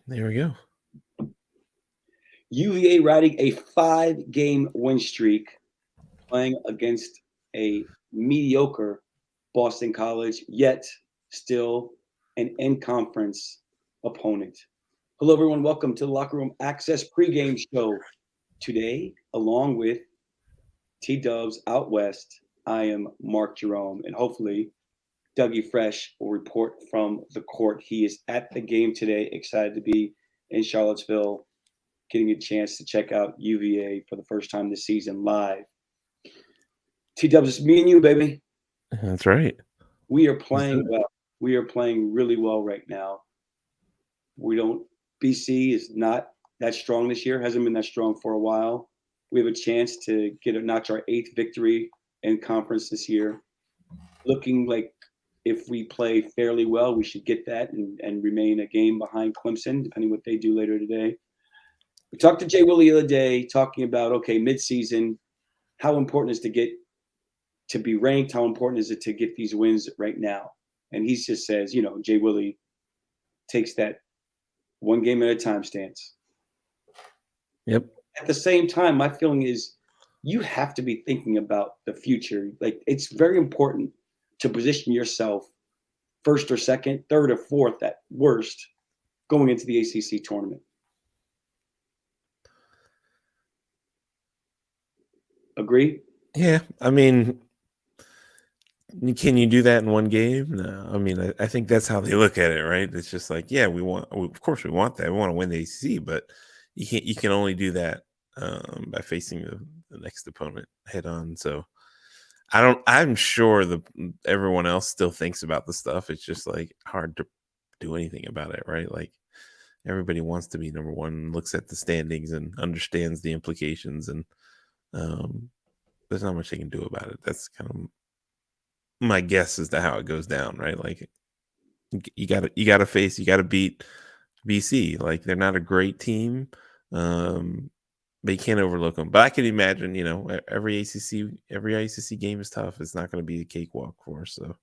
There we go. UVA riding a 5-game win streak, playing against a mediocre Boston College, yet still an in-conference opponent. Hello, everyone. Welcome to the Locker Room Access Pregame Show. Today, along with T-Dubs out west, I am Mark Jerome, and hopefully Dougie Fresh will report from the court. He is at the game today, excited to be in Charlottesville, getting a chance to check out UVA for the first time this season live. T-Dubs, it's me and you, baby. That's right. We are playing well. We are playing really well right now. BC is not that strong this year, hasn't been that strong for a while. We have a chance to notch our 8th victory in conference this year. Looking like if we play fairly well, we should get that and remain a game behind Clemson, depending what they do later today. We talked to Jay Willie the other day, talking about, okay, midseason, how important is to be ranked? How important is it to get these wins right now? And he just says, Jay Willie takes that one game at a time stance. Yep. At the same time, my feeling is you have to be thinking about the future. Like, it's very important to position yourself first or second, third or fourth at worst going into the ACC tournament. Agree? Yeah. I mean, can you do that in one game? No. I mean, I think that's how they look at it, right? It's just like, yeah, of course we want that. We want to win the ACC, but you can only do that by facing the next opponent head on. So I'm sure everyone else still thinks about the stuff. It's just like hard to do anything about it, right? Like everybody wants to be number one, looks at the standings and understands the implications, and there's not much they can do about it. That's kind of my guess as to how it goes down, right? Like you got to beat BC. Like they're not a great team. But you can't overlook them. But I can imagine, every ACC game is tough. It's not going to be a cakewalk for us. So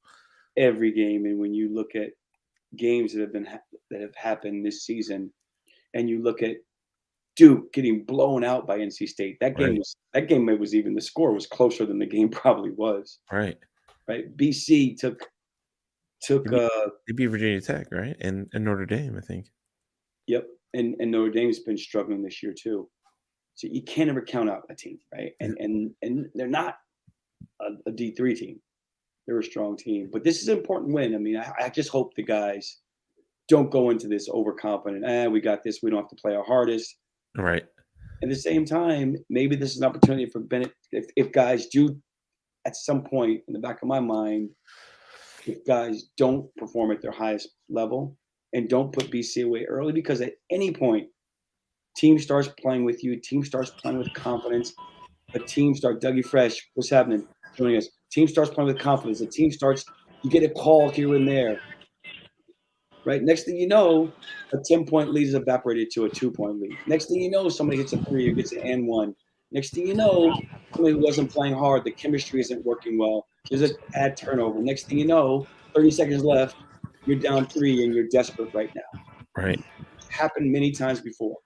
every game, and when you look at games that have happened this season, and you look at Duke getting blown out by NC State, the score was closer than the game probably was. Right. BC took. They beat Virginia Tech, right, and Notre Dame, I think. Yep, and Notre Dame's been struggling this year too. So you can't ever count out a team, right? And they're not a D3 team. They're a strong team. But this is an important win. I mean, I just hope the guys don't go into this overconfident. We got this. We don't have to play our hardest. Right. At the same time, maybe this is an opportunity for Bennett. If guys do, at some point in the back of my mind, if guys don't perform at their highest level and don't put BC away early, because at any point, team starts playing with you. Team starts playing with confidence. A team starts, Dougie Fresh, what's happening? Joining us. Team starts playing with confidence. The team starts, you get a call here and there. Right? Next thing you know, a 10-point lead is evaporated to a 2-point lead. Next thing you know, somebody hits a 3 or gets an and 1. Next thing you know, somebody who wasn't playing hard, the chemistry isn't working well. There's a bad turnover. Next thing you know, 30 seconds left, you're down 3 and you're desperate right now. Right. It's happened many times before.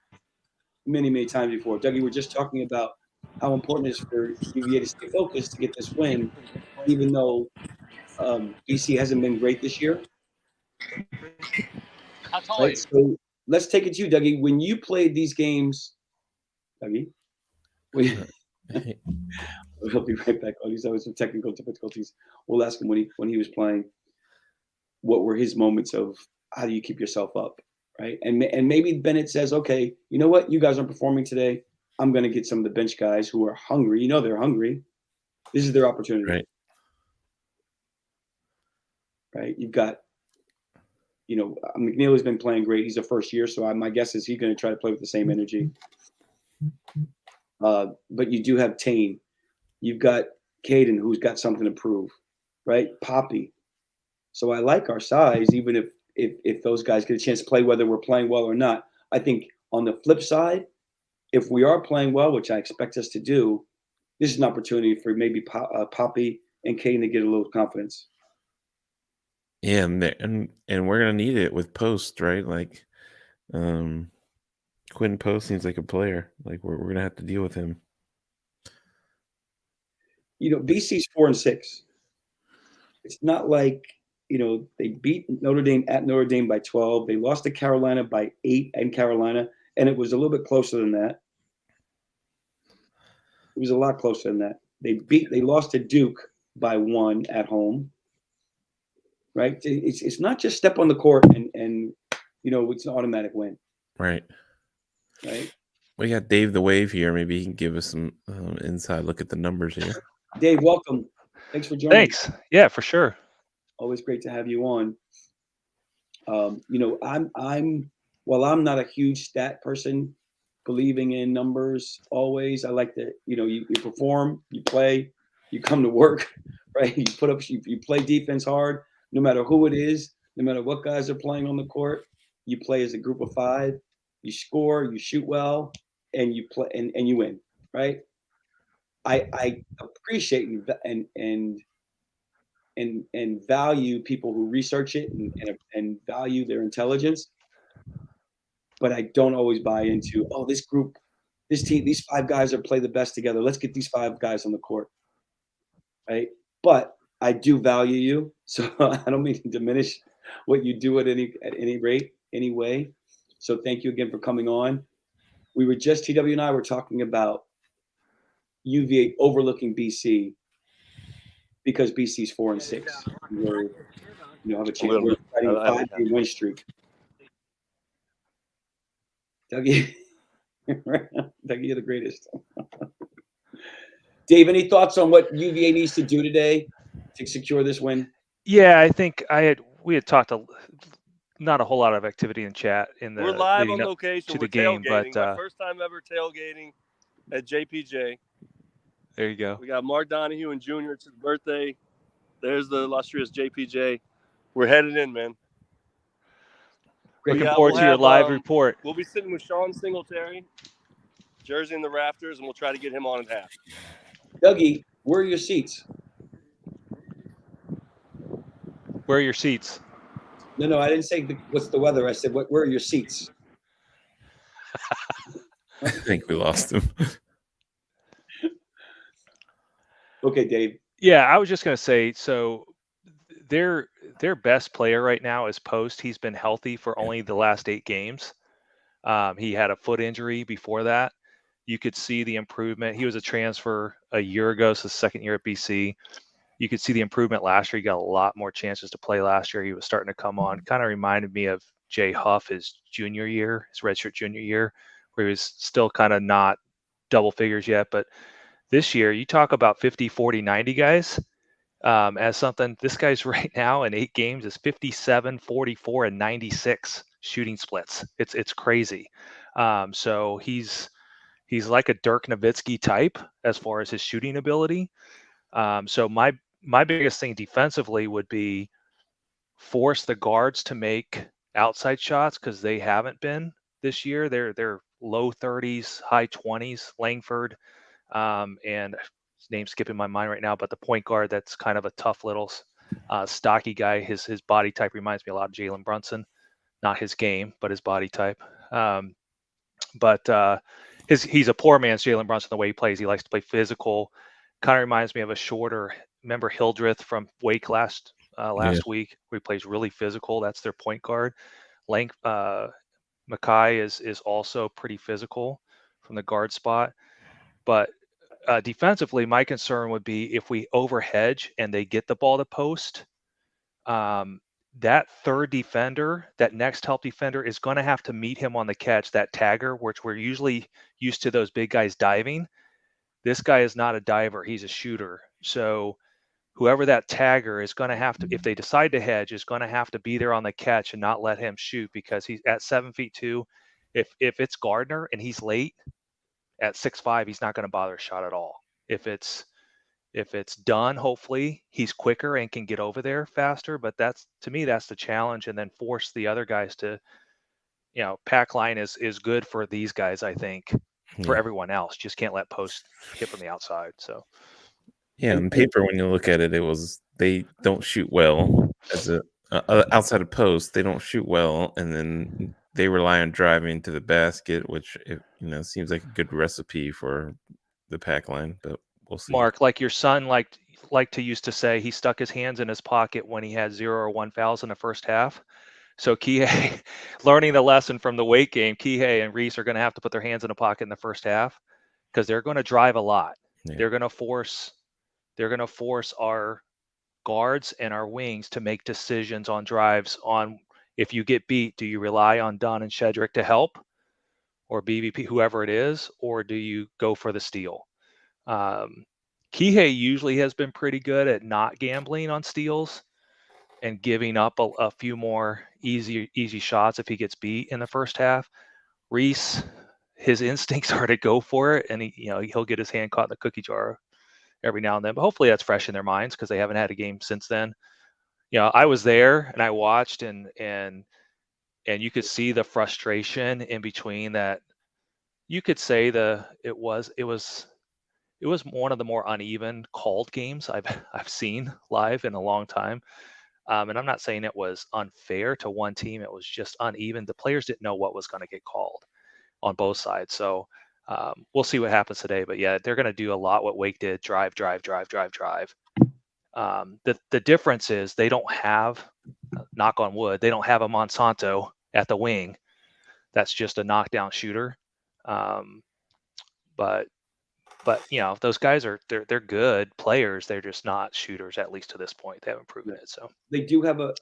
Many times before. Dougie, we're just talking about how important it is for UVA to stay focused to get this win, even though BC hasn't been great this year. Right? So let's take it to you, Dougie. When you played these games, Dougie, we'll be right back. He's always some technical difficulties. We'll ask him when he was playing, what were his moments of how do you keep yourself up, right? And maybe Bennett says, okay, you know what? You guys aren't performing today. I'm going to get some of the bench guys who are hungry. They're hungry. This is their opportunity. Right? You've got, McNeil has been playing great. He's a first year, so my guess is he's going to try to play with the same energy. But you do have Tane. You've got Caden, who's got something to prove, right? Poppy. So I like our size, even if those guys get a chance to play, whether we're playing well or not. I think on the flip side, if we are playing well, which I expect us to do, this is an opportunity for maybe Poppy and Caden to get a little confidence. Yeah, and we're gonna need it with post, right? Like Quinn Post seems like a player. Like we're gonna have to deal with him. BC's 4-6. It's not like they beat Notre Dame at Notre Dame by 12. They lost to Carolina by 8 in Carolina, and it was a little bit closer than that. It was a lot closer than that. They lost to Duke by 1 at home. Right? It's not just step on the court and it's an automatic win. Right. Right. We got Dave the Wave here. Maybe he can give us some inside look at the numbers here. Dave, welcome. Thanks for joining. Thanks. Yeah, for sure. Always great to have you on. While I'm not a huge stat person, believing in numbers always. I like to, you perform, you play, you come to work, right? You put up, you play defense hard, no matter who it is, no matter what guys are playing on the court. You play as a group of 5. You score, you shoot well, and you play and you win, right? I appreciate and value people who research it and value their intelligence, but I don't always buy into this group, this team, these 5 guys are play the best together. Let's get these 5 guys on the court, right? But I do value you, so I don't mean to diminish what you do at any rate, any way. So thank you again for coming on. We were just TW and I were talking about UVA overlooking BC because BC's 4-6. We're have a chance. We're fighting a 5-game win streak. Dougie, Dougie, you're the greatest. Dave, any thoughts on what UVA needs to do today to secure this win? Yeah, I think we had talked not a whole lot of activity in chat we're live on to location. the We're game, tailgating. but my first time ever tailgating at JPJ. There you go. We got Mark Donahue and Junior. It's his birthday. There's the illustrious JPJ. We're headed in, man. Looking forward to your live report. We'll be sitting with Sean Singletary, jersey in the rafters, and we'll try to get him on at half. Dougie, where are your seats? Where are your seats? No, I didn't say what's the weather. I said, where are your seats? I think we lost him. Okay, Dave. Yeah, I was just going to say, so their best player right now is Post. He's been healthy for only the last 8 games. He had a foot injury before that. You could see the improvement. He was a transfer a year ago, so second year at BC. You could see the improvement last year. He got a lot more chances to play last year. He was starting to come on. Kind of reminded me of Jay Huff his junior year, his redshirt junior year, where he was still kind of not double figures yet. But this year, you talk about 50, 40, 90 guys as something. This guy's right now in 8 games is 57, 44, and 96 shooting splits. It's crazy. So he's like a Dirk Nowitzki type as far as his shooting ability. So my biggest thing defensively would be force the guards to make outside shots because they haven't been this year. They're low 30s, high 20s. Langford, and his name's skipping my mind right now, but the point guard that's kind of a tough little stocky guy. His body type reminds me a lot of Jalen Brunson. Not his game, but his body type. But he's a poor man's Jalen Brunson the way he plays. He likes to play physical. Kind of reminds me of a shorter. Remember Hildreth from Wake last week, where he plays really physical. That's their point guard. Mackay is also pretty physical from the guard spot. But defensively, my concern would be if we overhedge and they get the ball to post, that third defender, that next help defender, is going to have to meet him on the catch, that tagger, which we're usually used to those big guys diving. This guy is not a diver. He's a shooter. So whoever that tagger is going to have to, if they decide to hedge, is going to have to be there on the catch and not let him shoot because he's at 7'2". If it's Gardner and he's late at 6'5", he's not going to bother a shot at all. If it's done, hopefully he's quicker and can get over there faster. But to me, that's the challenge. And then force the other guys to, pack line is good for these guys, I think. For everyone else, just can't let post hit from the outside. So on paper, when you look at it, they don't shoot well as a outside of post. They don't shoot well, and then they rely on driving to the basket, which seems like a good recipe for the pack line, but we'll see. Mark, like your son liked to used to say, he stuck his hands in his pocket when he had 0 or 1 fouls in the first half. So Kihei, learning the lesson from the weight game, Kihei and Reese are going to have to put their hands in the pocket in the first half because they're going to drive a lot. Yeah. They're going to force our guards and our wings to make decisions on drives on if you get beat, do you rely on Dunn and Shedrick to help, or BVP, whoever it is, or do you go for the steal? Kihei usually has been pretty good at not gambling on steals and giving up a few more easy shots if he gets beat in the first half. Reese, his instincts are to go for it, and he'll get his hand caught in the cookie jar every now and then. But hopefully that's fresh in their minds because they haven't had a game since then. I was there and I watched, and you could see the frustration in between that. You could say it was one of the more uneven called games I've seen live in a long time. And I'm not saying it was unfair to one team. It was just uneven. The players didn't know what was going to get called on both sides. So we'll see what happens today. But yeah, they're going to do a lot what Wake did: drive. The difference is they don't have, knock on wood, they don't have a Monsanto at the wing. That's just a knockdown shooter. But those guys they're good players. They're just not shooters, at least to this point. They haven't proven it. So they do have a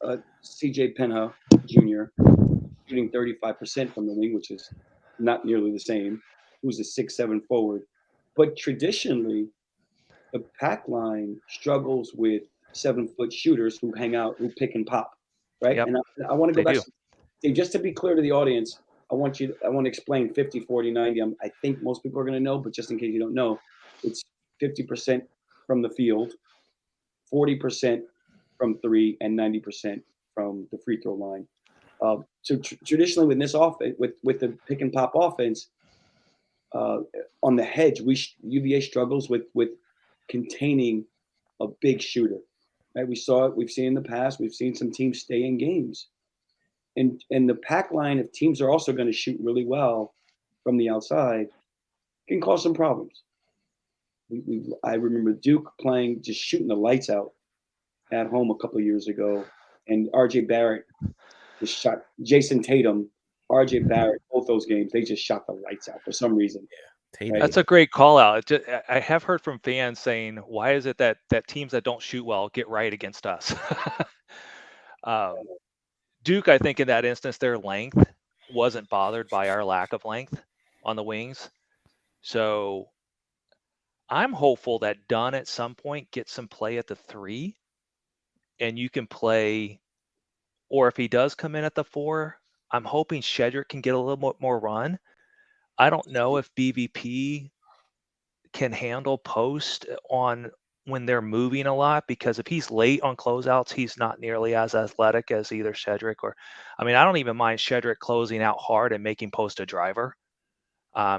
CJ Penha Jr. shooting 35% from the wing, which is not nearly the same. Who's a 6'7" forward, but traditionally, the pack line struggles with 7-foot shooters who hang out, who pick and pop, right? Yep. And I want to go They back. Just to be clear to the audience, I want to explain 50, 40, 90. I think most people are going to know, but just in case you don't know, it's 50% from the field, 40% from three, and 90% from the free throw line. So traditionally, with this offense, with the pick and pop offense, on the hedge, UVA struggles with containing a big shooter. Right? We saw it. We've seen in the past. We've seen some teams stay in games. And the pack line, if teams are also going to shoot really well from the outside, can cause some problems. I remember Duke playing, just shooting the lights out at home a couple of years ago, and RJ Barrett just shot Jason Tatum, RJ Barrett, both those games, they just shot the lights out for some reason. Tatum. Right? that's a great call out. I have heard from fans saying, why is it that teams that don't shoot well get right against us? Duke, I think in that instance, their length wasn't bothered by our lack of length on the wings. So I'm hopeful that Dunn at some point gets some play at the 3, and you can play, or if he does come in at the 4, I'm hoping Shedrick can get a little more run. I don't know if BVP can handle post on when they're moving a lot, because if he's late on closeouts, he's not nearly as athletic as either Shedrick I don't even mind Shedrick closing out hard and making post a driver,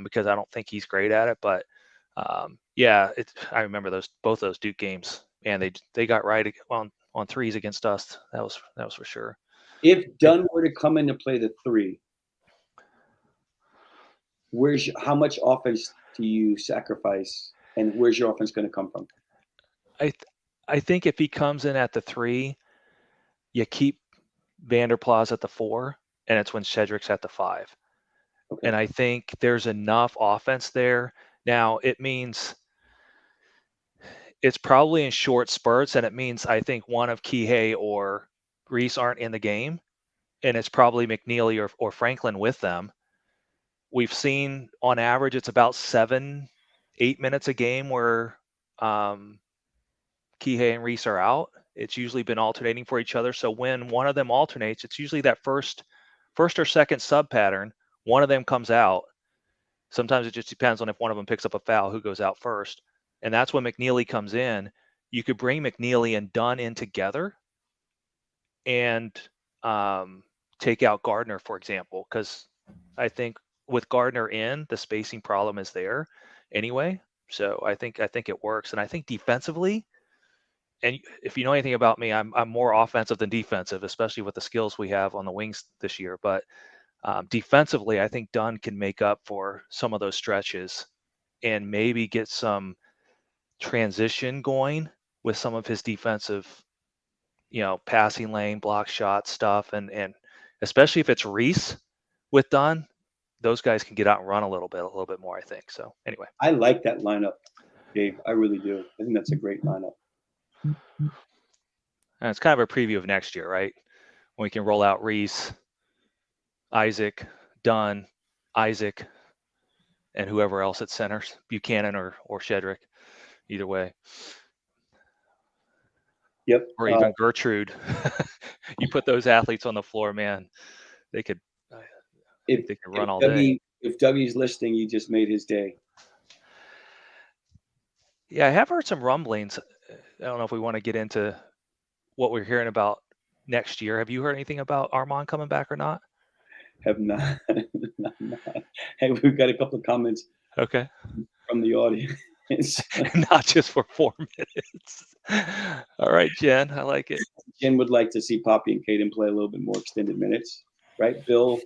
because I don't think he's great at it. But I remember both those Duke games, and they got right on threes against us. That was for sure. If Dunn were to come in to play the 3, how much offense do you sacrifice, and where's your offense going to come from? I think if he comes in at the 3, you keep Vanderplas at the 4, and it's when Shedrick's at the 5. Okay. And I think there's enough offense there. Now, it means it's probably in short spurts, and it means I think one of Kihei or Reese aren't in the game, and it's probably McNeely or Franklin with them. We've seen on average it's about 7-8 minutes a game where Kihei and Reese are out. It's usually been alternating for each other. So when one of them alternates, it's usually that first or second sub pattern. One of them comes out. Sometimes it just depends on if one of them picks up a foul, who goes out first. And that's when McNeely comes in. You could bring McNeely and Dunn in together and take out Gardner, for example, because I think with Gardner in, the spacing problem is there anyway. So I think it works. And I think defensively, and if you know anything about me, I'm more offensive than defensive, especially with the skills we have on the wings this year. But Defensively, I think Dunn can make up for some of those stretches and maybe get some transition going with some of his defensive, passing lane, block shot stuff. And especially if it's Reese with Dunn, those guys can get out and run a little bit more, I think. So anyway. I like that lineup, Dave. I really do. I think that's a great lineup. And it's kind of a preview of next year, right? When we can roll out Reese, Isaac, Dunn, Isaac, and whoever else at centers, Buchanan or Shedrick, either way. Yep. Or even Gertrude. You put those athletes on the floor, man, they could they can run all day. If Dougie's listening, you just made his day. Yeah, I have heard some rumblings. I don't know if we want to get into what we're hearing about next year. Have you heard anything about Armand coming back or not? Have not. Hey, we've got a couple of comments. Okay. From the audience. Not just for 4 minutes. All right, Jen, I like it. Jen would like to see Poppy and Caden play a little bit more extended minutes, right? Bill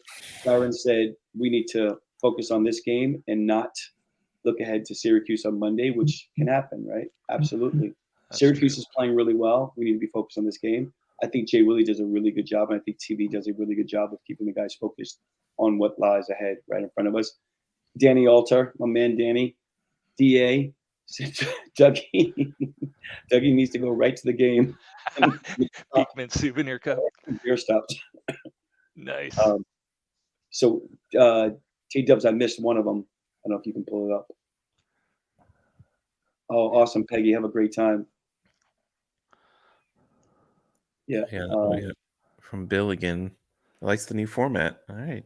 Byron said we need to focus on this game and not look ahead to Syracuse on Monday, which can happen, right? Absolutely. That's Syracuse is playing really well. We need to be focused on this game. I think Jay Willie does a really good job, and I think TV does a really good job of keeping the guys focused on what lies ahead right in front of us. Danny Alter, my man Danny, DA, said Dougie needs to go right to the game. Beekman souvenir cup. Beer stops. Nice. So T-Dubs, I missed one of them. I don't know if you can pull it up. Oh, awesome, Peggy. Have a great time. Yeah. From Bill again. Likes the new format. All right.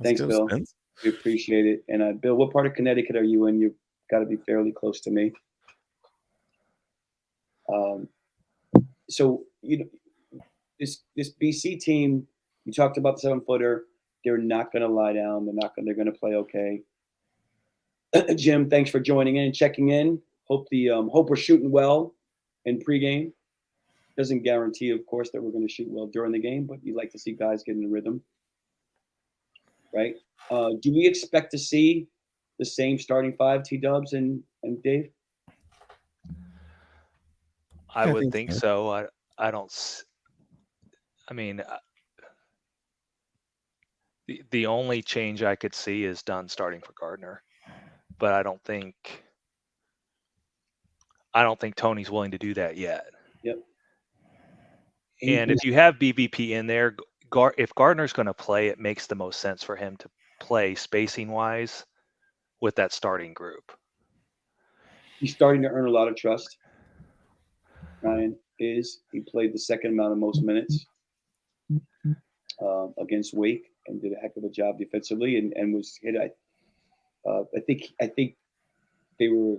Thanks, Bill. Spence. We appreciate it. And Bill, what part of Connecticut are you in? You've got to be fairly close to me. So this BC team, you talked about the 7-footer. They're not going to lie down. They're going to play okay. Jim, thanks for joining in and checking in. Hope we're shooting well in pregame. Doesn't guarantee, of course, that we're going to shoot well during the game, but you'd like to see guys get in the rhythm, right? Do we expect to see the same starting five, T-Dubs and Dave? I would think so. I don't. I mean, the only change I could see is Dunn starting for Gardner, but I don't think Tony's willing to do that yet. Yep. And if you have BBP in there, if Gardner's going to play, it makes the most sense for him to play spacing-wise with that starting group. He's starting to earn a lot of trust. Ryan is. He played the second amount of most minutes against Wake and did a heck of a job defensively and was hit. I think they were,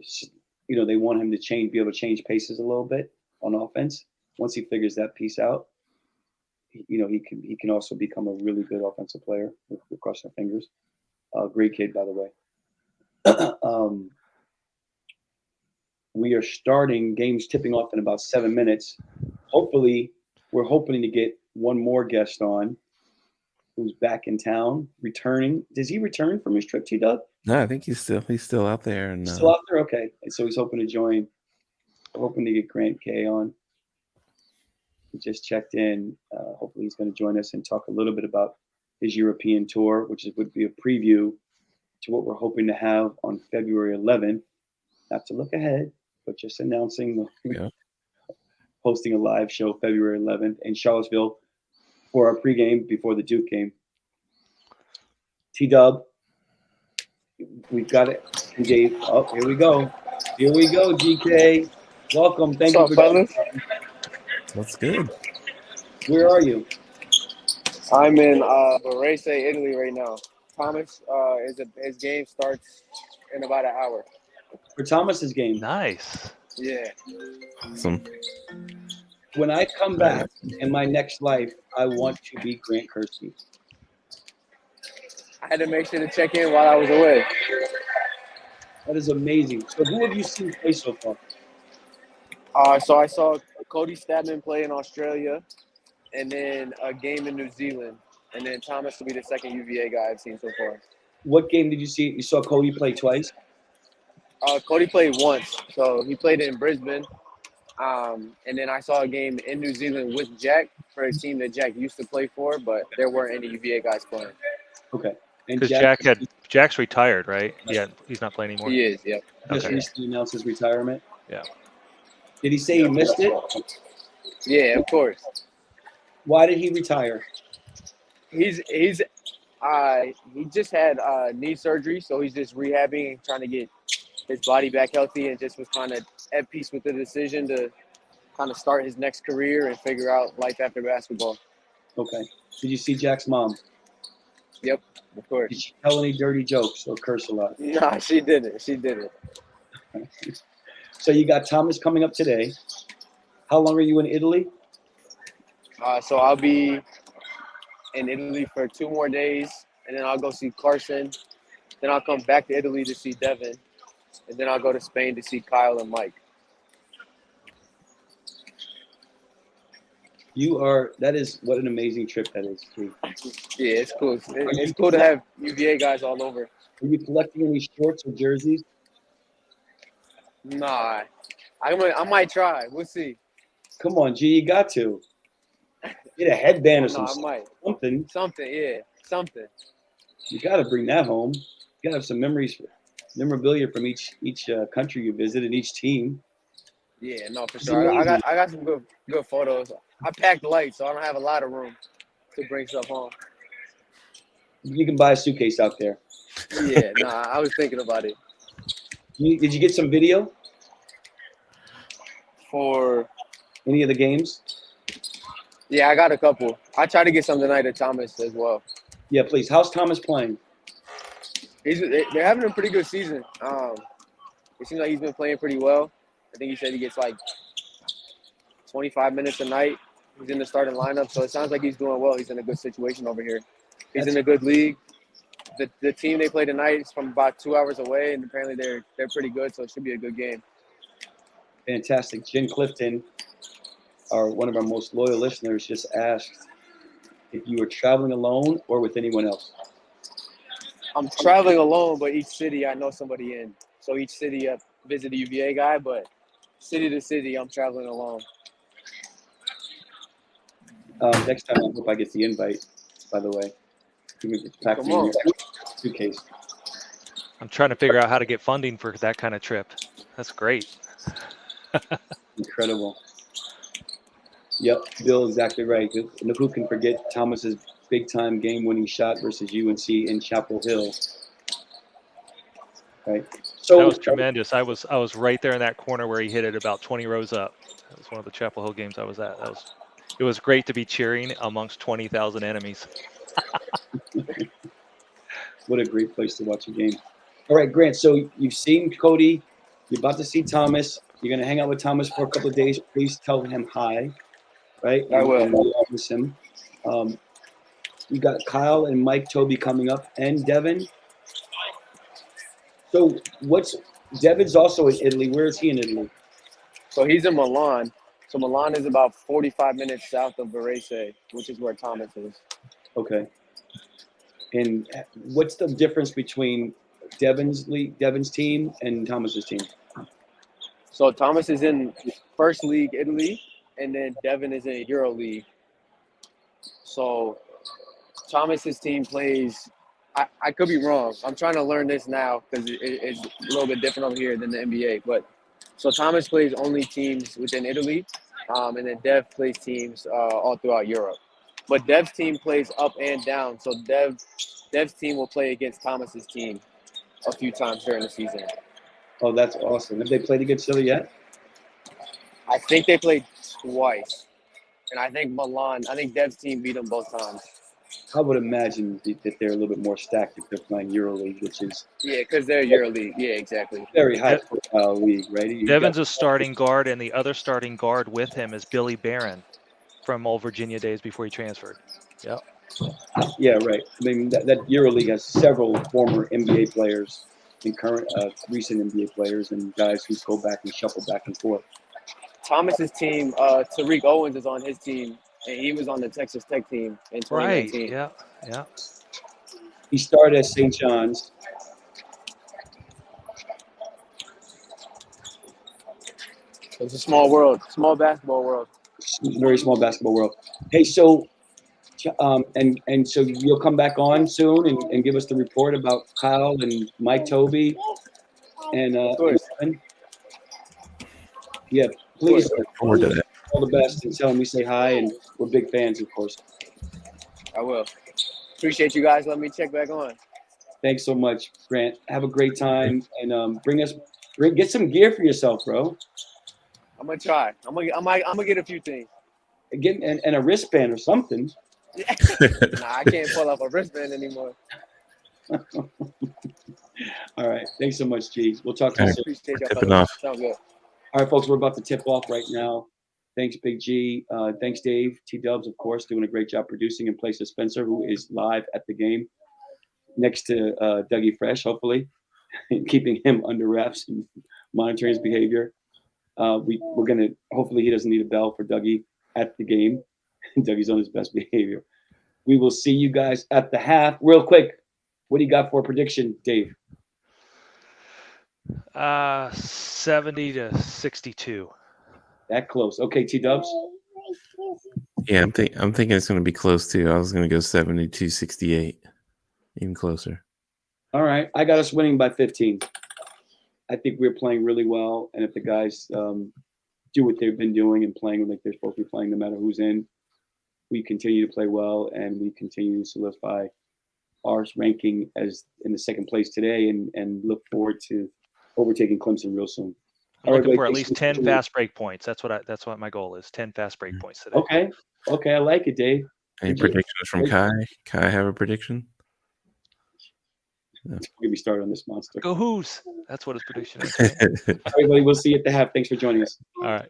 they want him to be able to change paces a little bit on offense. Once he figures that piece out, he can also become a really good offensive player. We're crossing our fingers. Great kid, by the way. We are starting games tipping off in about 7 minutes. Hopefully, we're hoping to get one more guest on who's back in town, returning. Does he return from his trip, T-Dub? No, I think he's still out there. And still out there? Okay. And so he's hoping to join. We're hoping to get Grant K on. He just checked in. Hopefully he's going to join us and talk a little bit about his European tour, which would be a preview to what we're hoping to have on February 11th. Not to look ahead, but just announcing hosting a live show February 11th in Charlottesville for our pregame before the Duke game. T-Dub, we've got it. Dave, here we go. Here we go, GK. Welcome. Thank you for fellas? That's good. Where are you? I'm in Varese, Italy right now. Thomas, his game starts in about an hour. For Thomas's game. Nice. Yeah. Awesome. When I come back in my next life, I want to be Grant Kersey. I had to make sure to check in while I was away. That is amazing. So who have you seen play so far? So I saw Cody Stadman play in Australia and then a game in New Zealand. and then Thomas will be the second UVA guy I've seen so far. What game did you see? You saw Cody play twice? Cody played once, so he played in Brisbane. And then I saw a game in New Zealand with Jack for a team that Jack used to play for, but there weren't any UVA guys playing. Okay. And Because Jack's retired, right? Yeah, he's not playing anymore. He is, yep. just Okay. recently announced his retirement. Yeah. Did he say he missed it? Yeah, of course. Why did he retire? He just had knee surgery, so he's just rehabbing and trying to get his body back healthy, and just was kind of at peace with the decision to kind of start his next career and figure out life after basketball. Okay. Did you see Jack's mom? Yep, of course. Did she tell any dirty jokes or curse a lot? Nah, she didn't. She didn't. So you got Thomas coming up today. How long are you in Italy? So I'll be in Italy for 2 more days, and then I'll go see Carson. Then I'll come back to Italy to see Devin, and then I'll go to Spain to see Kyle and Mike. That is, what an amazing trip that is, too. Yeah, it's cool. It's cool to have UVA guys all over. Are you collecting any shorts or jerseys? Nah, I might try. We'll see. Come on, G, you got to. Get a headband or No, I something. might. Something. Yeah, something. You got to bring that home. You got to have some memorabilia from each country you visit and each team. Yeah, no, for sure. I got some good photos. I packed light, so I don't have a lot of room to bring stuff home. You can buy a suitcase out there. Yeah, nah, I was thinking about it. Did you get some video For any of the games? Yeah, I got a couple. I try to get some tonight at Thomas as well. Yeah, please. How's Thomas playing? They're having a pretty good season. It seems like he's been playing pretty well. I think he said he gets like 25 minutes a night. He's in the starting lineup, so it sounds like he's doing well. He's in a good situation over here. He's in a good league. The team they play tonight is from about 2 hours away, and apparently they're pretty good, so it should be a good game. Fantastic. Jen Clifton, one of our most loyal listeners, just asked if you were traveling alone or with anyone else. I'm traveling alone, but each city I know somebody in. So each city I visit a UVA guy, but city to city I'm traveling alone. Next time I hope I get the invite, by the way. You can pack Come me in on. your suitcase. I'm trying to figure out how to get funding for that kind of trip. That's great. Incredible. Yep, Bill, exactly right. And who can forget Thomas's big-time game-winning shot versus UNC in Chapel Hill? Right. So That was tremendous. I was right there in that corner where he hit it about 20 rows up. That was one of the Chapel Hill games I was at. It was great to be cheering amongst 20,000 enemies. What a great place to watch a game. All right, Grant, so you've seen Cody. You're about to see Thomas. You're going to hang out with Thomas for a couple of days. Please tell him hi, right? I will. And we'll miss him. You got Kyle and Mike Toby coming up, and Devin. So Devin's also in Italy. Where is he in Italy? So he's in Milan. So Milan is about 45 minutes south of Varese, which is where Thomas is. Okay. And what's the difference between Devin's team and Thomas's team? So Thomas is in First League Italy, and then Devin is in Euro League. So Thomas's team plays. I could be wrong. I'm trying to learn this now because it's a little bit different over here than the NBA. But so Thomas plays only teams within Italy, and then Dev plays teams all throughout Europe. But Dev's team plays up and down. So Dev's team will play against Thomas's team a few times during the season. Oh, that's awesome. Have they played against each other yet? I think they played twice. And I think Dev's team beat them both times. I would imagine that they're a little bit more stacked if they're playing EuroLeague, which is because they're EuroLeague. Yeah, exactly. very high-profile league, right? Devin's a starting guard, and the other starting guard with him is Billy Barron from Old Virginia days before he transferred. Yep. Yeah, right. I mean, that EuroLeague has several former NBA players and current recent NBA players and guys who go back and shuffle back and forth. Thomas's team, Tariq Owens is on his team and he was on the Texas Tech team in Right. 2019. Yeah. Yeah. He started at St. John's. It's a small world, small basketball world. Very small basketball world. Hey, so and so you'll come back on soon and give us the report about Kyle and Mike Toby and Of course. yeah, please Look forward to that. all the best and tell him we say hi and we're big fans, of course. I will. Appreciate you guys. Let me check back on. Thanks so much, Grant. Have a great time and get some gear for yourself, bro. I'm gonna try. I'm gonna get a few things. Get and a wristband or something. Nah, I can't pull off a wristband anymore. All right. Thanks so much, G. We'll talk to you All right. soon. Appreciate y'all. Tipping fellas. off. Sounds good. All right, folks, we're about to tip off right now. Thanks, Big G. Thanks, Dave. T-Dubs, of course, doing a great job producing in place of Spencer, who is live at the game next to Dougie Fresh, hopefully, keeping him under wraps and monitoring his behavior. We're going to, hopefully he doesn't need a bell for Dougie at the game. Dougie's on his best behavior. We will see you guys at the half. Real quick, what do you got for a prediction, Dave? 70 to 62. That close. Okay, T-Dubs? Yeah, I'm thinking it's going to be close too. I was going to go 72-68, even closer. All right. I got us winning by 15. I think we're playing really well. And if the guys do what they've been doing and playing like they're supposed to be playing, no matter who's in, we continue to play well and we continue to solidify our ranking as in the second place today and look forward to overtaking Clemson real soon. I'm All looking right, for at thanks least for 10 tuning in. fast break points. That's what my goal is. 10 fast break points today. Okay. I like it, Dave. Any Good job. predictions from Kai? Kai have a prediction? Don't get me started on this monster. Go Who's. That's what his prediction is. Everybody, we'll see you at the half. Thanks for joining us. All right.